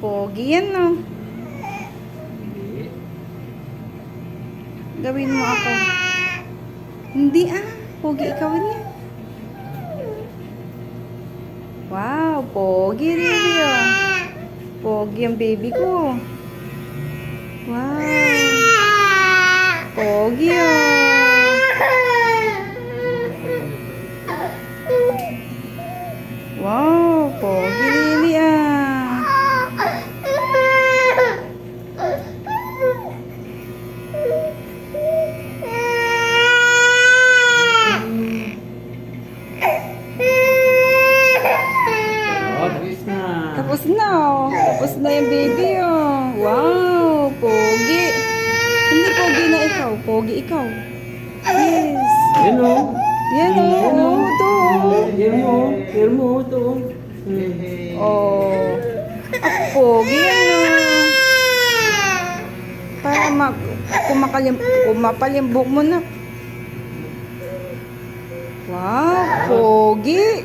Pogi yan, no? Gawin mo ako. Hindi pogi ikaw niya. Wow, pogi really Pogi ang baby ko. Wow. Pogi Wow, pogi really Tapos na, Tapos na yung baby, Wow, pogi. Hindi pogi na ikaw. Pogi ikaw. Yes. Yan o. Yan ito. Yan mo, ito. Pogi yan Para kumapal yung buhok mo na. Wow, pogi.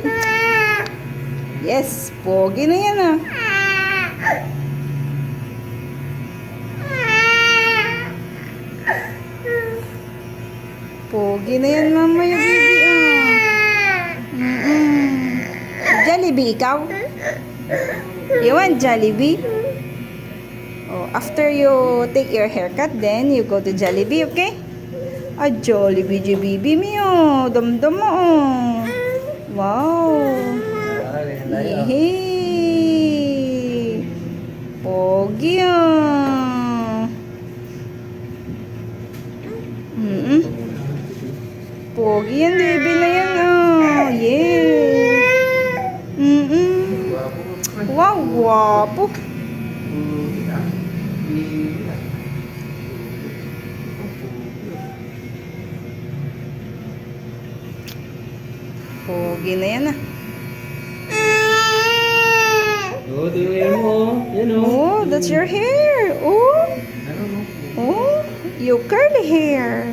Yes, pogi na yan Pogi na yan, mama, yung baby Jollibee, ikaw? You want Jollibee? After you take your haircut, then you go to Jollibee, okay? Jollibee, baby mo, dam-dam mo, Wow. Yehey! Pogi Pogi yan, baby na yan Yes! Wow, guwapo! Pogi na yan Ito yung hair mo. Yan o. That's your hair. You curly hair.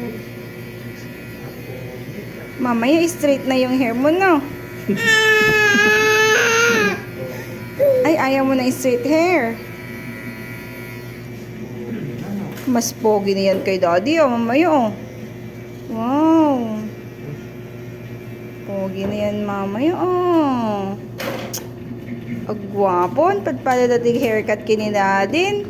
Mamaya straight na yung hair mo, no? Ay, ayaw mo na straight hair. Mas pogi na yan kay daddy, mamaya, Wow. Pogi na yan, mamaya, Agwapo, pagpala dating haircut kinina din.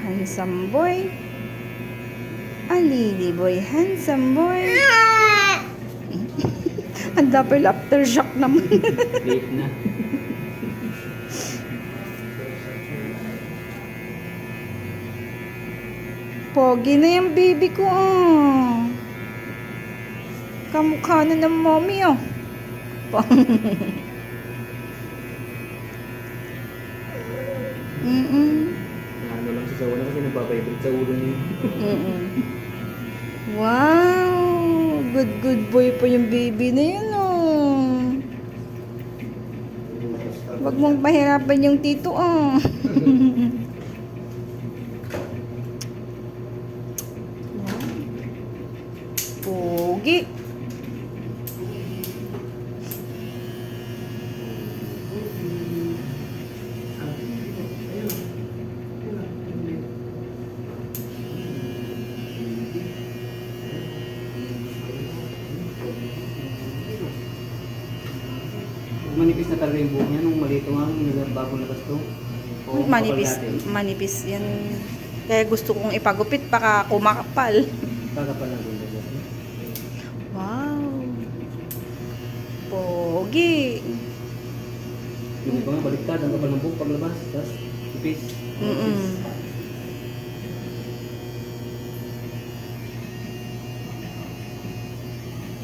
Handsome boy. Alili boy, handsome boy. Ang double aftershock naman. Late na. Pogi na yung baby ko, Kamukha na ng mommy, Ano lang sa sawa na kasi nagpapaibig sa ulo niya. Wow! Good boy pa yung baby na yun, Wag mong pahirapan yung tito, Pogi. Manipis na talaga yung buhok niya nung malito nga nung bagong labas to. Manipis yan. Kaya gusto kong ipagupit baka kumakapal. Kakapal na ganda siya. Wow. Pogi. Yung iba nga baliktad, ang kapal ng buhok paglabas. Tapos ipis.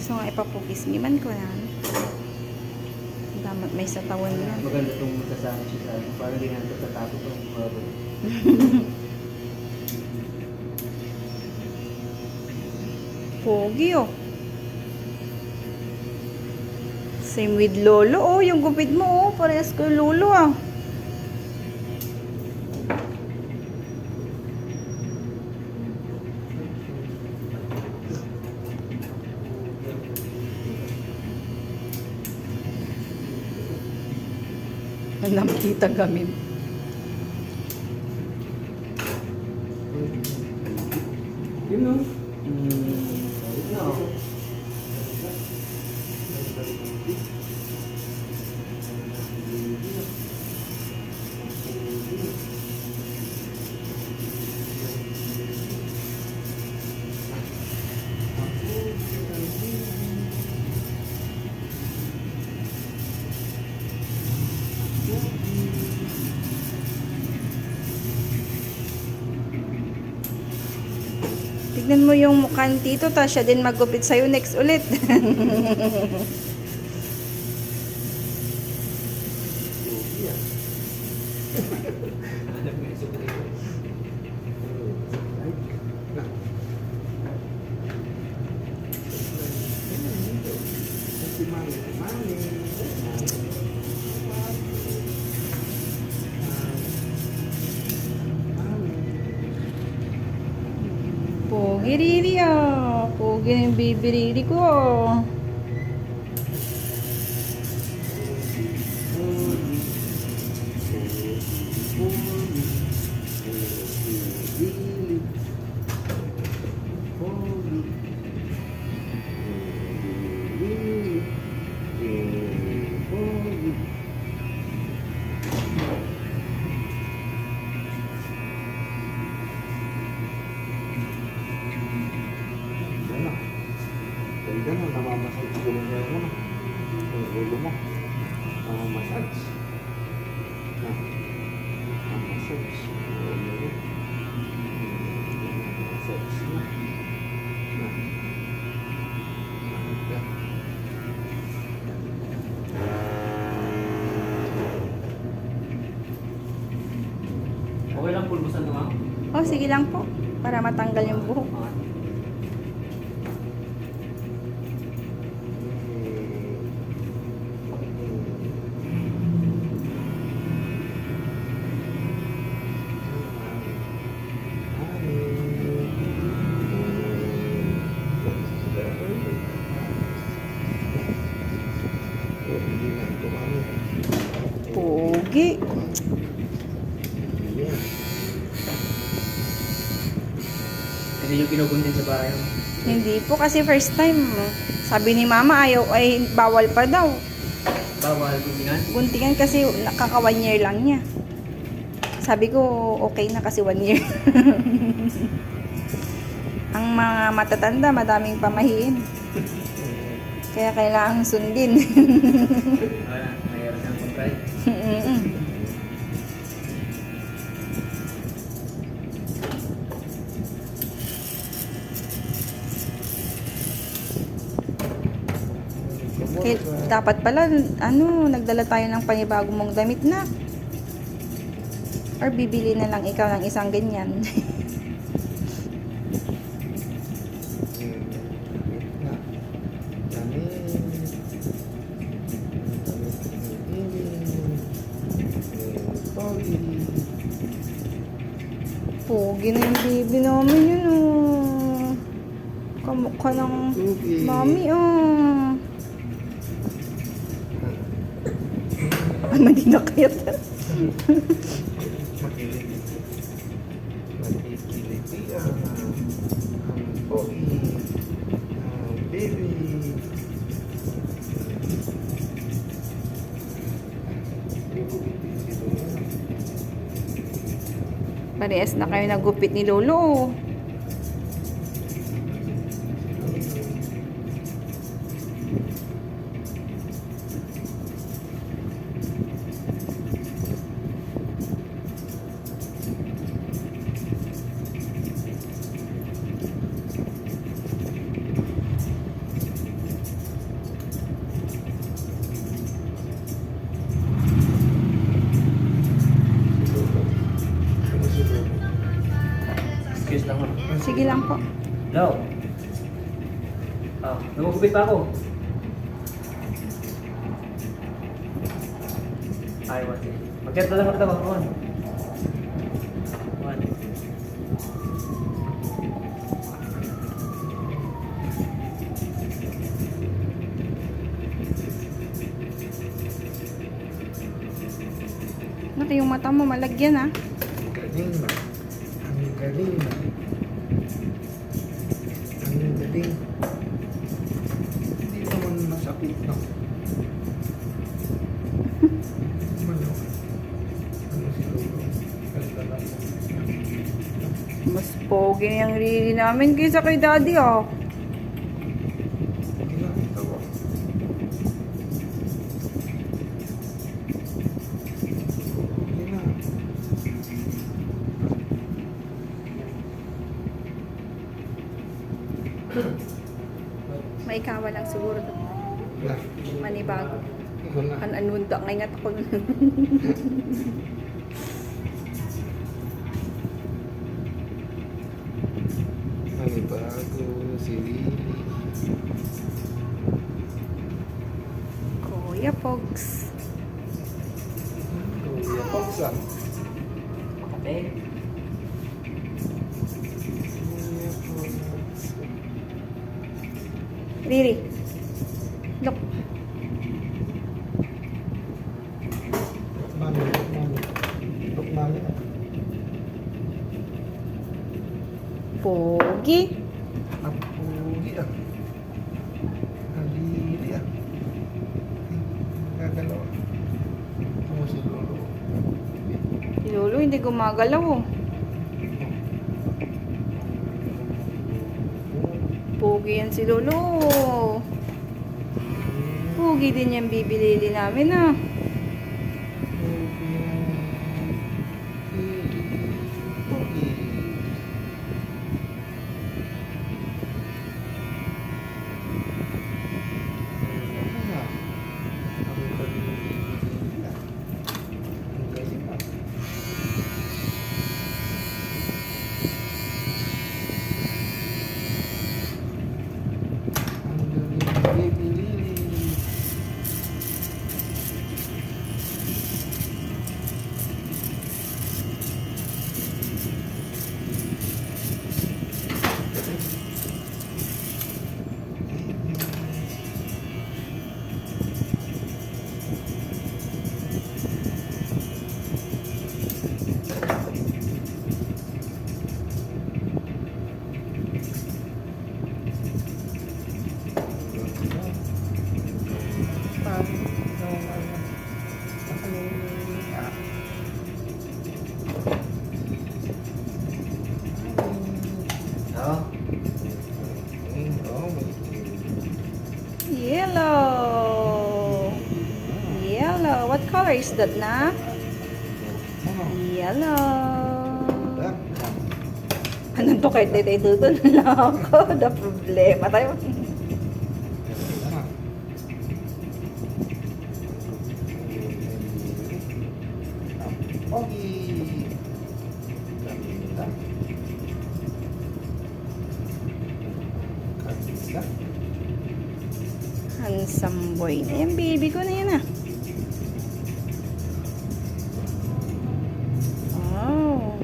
So nga ipapukis-giman ko yan. Damat may sa tawan yan. Maganda itong magkasama siya sa akin. Parang hindi natin tatapos ito. Pogi, Same with Lolo, yung gupit mo, parehas ko Lolo, Nakita kami. Yun no? Wait na ako. Tignan mo yung mukha ni Tito, ta siya din magupit sa'yo next ulit. Pogi Riri ah. Pogi na yung baby Riri ko. Ganda na, namamasage ko lang yung ano, yung ulo mo. Namamasage. Na, namamasage. Namamasage na. Na. Na. Okay lang pulbusan na ma'am? Oh, sige lang po. Para matanggal yung buhok. Pogi. Hindi yung kinuguntin sa bahay mo. Hindi po kasi first time. Sabi ni mama ayaw ay bawal pa daw. Bawal guntingan? Guntingan kasi nakaka 1 year lang niya. Sabi ko okay na kasi 1 year. Ang mga matatanda madaming pamahiin. Kaya kailangang sundin. Mayroon siyang contract. Mm-mm. Kaya dapat pala, nagdala tayo ng panibagong mong damit na. Or bibili na lang ikaw ng isang ganyan. Pogi na yung baby namin yun, oh. Kamukha ng mami, oh. Ay, mali na kaya. Parehas na kayo nagupit ni Lolo. Excuse lang mo. Sige lang po. Hello? Nagugupit pa ako. Ay, wati. Mag-get na lang ako tawag. One. pati yung mata mo malagyan ah. Galing na. Ang galing na. Ang galing. Hindi naman masakit na. Ano? Ano si Lolo? Ganda na po. Mas pogi yung Riri namin kaysa kay Daddy ah. Hindi na, tawa. Hindi na. May ikawa lang siguro. Na. Manibago. Ikaw na. Anunta ngay nga ako. Manibago si Lily. Kuya Pogs. Kuya Pagsan. Makate. Kuya Pagsan. Riri. Look. Mami, mami. Look, mami. Pogi. Napuli ah. Halili ah. Gagalaw. Ano si Lolo? Si Lolo hindi gumagalaw oh. Pogi yan si Lolo. Pogi din yung bibili namin ah. Yellow. Yellow. What color is that na? Yellow. Anong to kahit dito na ako? The problema tayo. Handsome boy na yan. Baby ko na yan ah. Oh.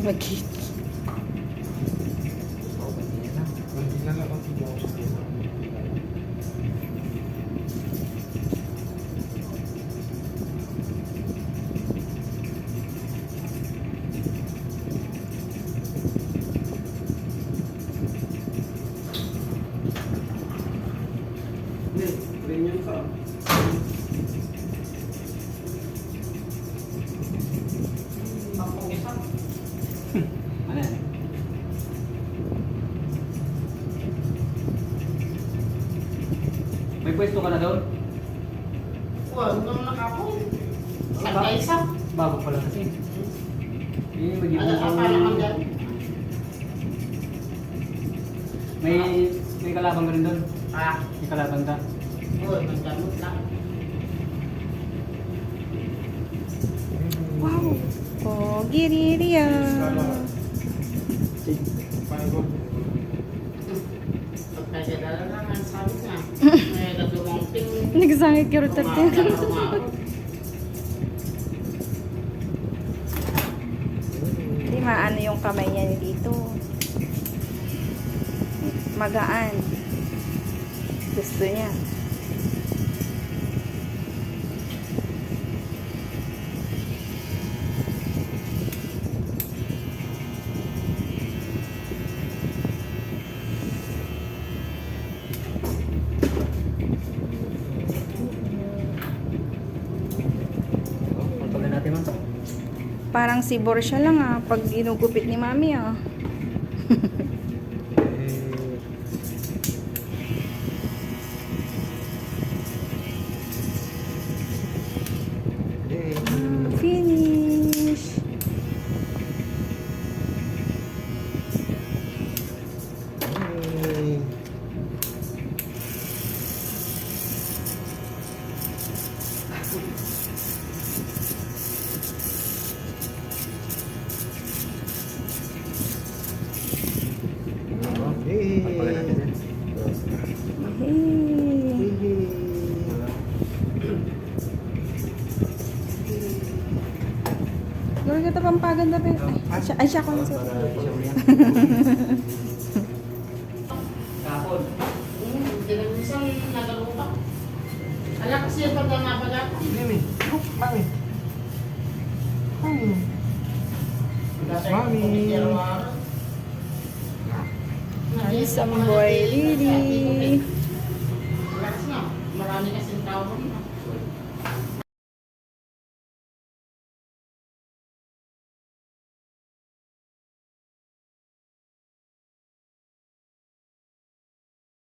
Magkit. Ano yan? May pwesto ka na doon? Huwag nung nakapon. Ba- Saka isa. Bago pa lang kasi. Eh, Ano, akala ka dyan? may kalaban ka rin doon. Ah, May kalaban ka. huwag, nagdamot lang. Wow. Pogi Riri ah. Pagkakilala naman, sabi niya. May nadumong ting. Nagsangit ka rin Umaga, tatin. umaga. Maano yung kamay niya dito. Magaan. Gusto niya. Pagpagin natin man. Parang si Borsha lang pag ginugupit ni Mami Finish. Pagpagin natin yan. Hey. Gawin kita pampagan na ay siya ko na siya. Para siya mo yan. Kapon. Hindi na minsan nagalupa. Ala kasi yung pagkanapagat. Mami. Look, mami. Mami. Mami. Ay, samboy, Lily. Relax na. Marami kasing tao.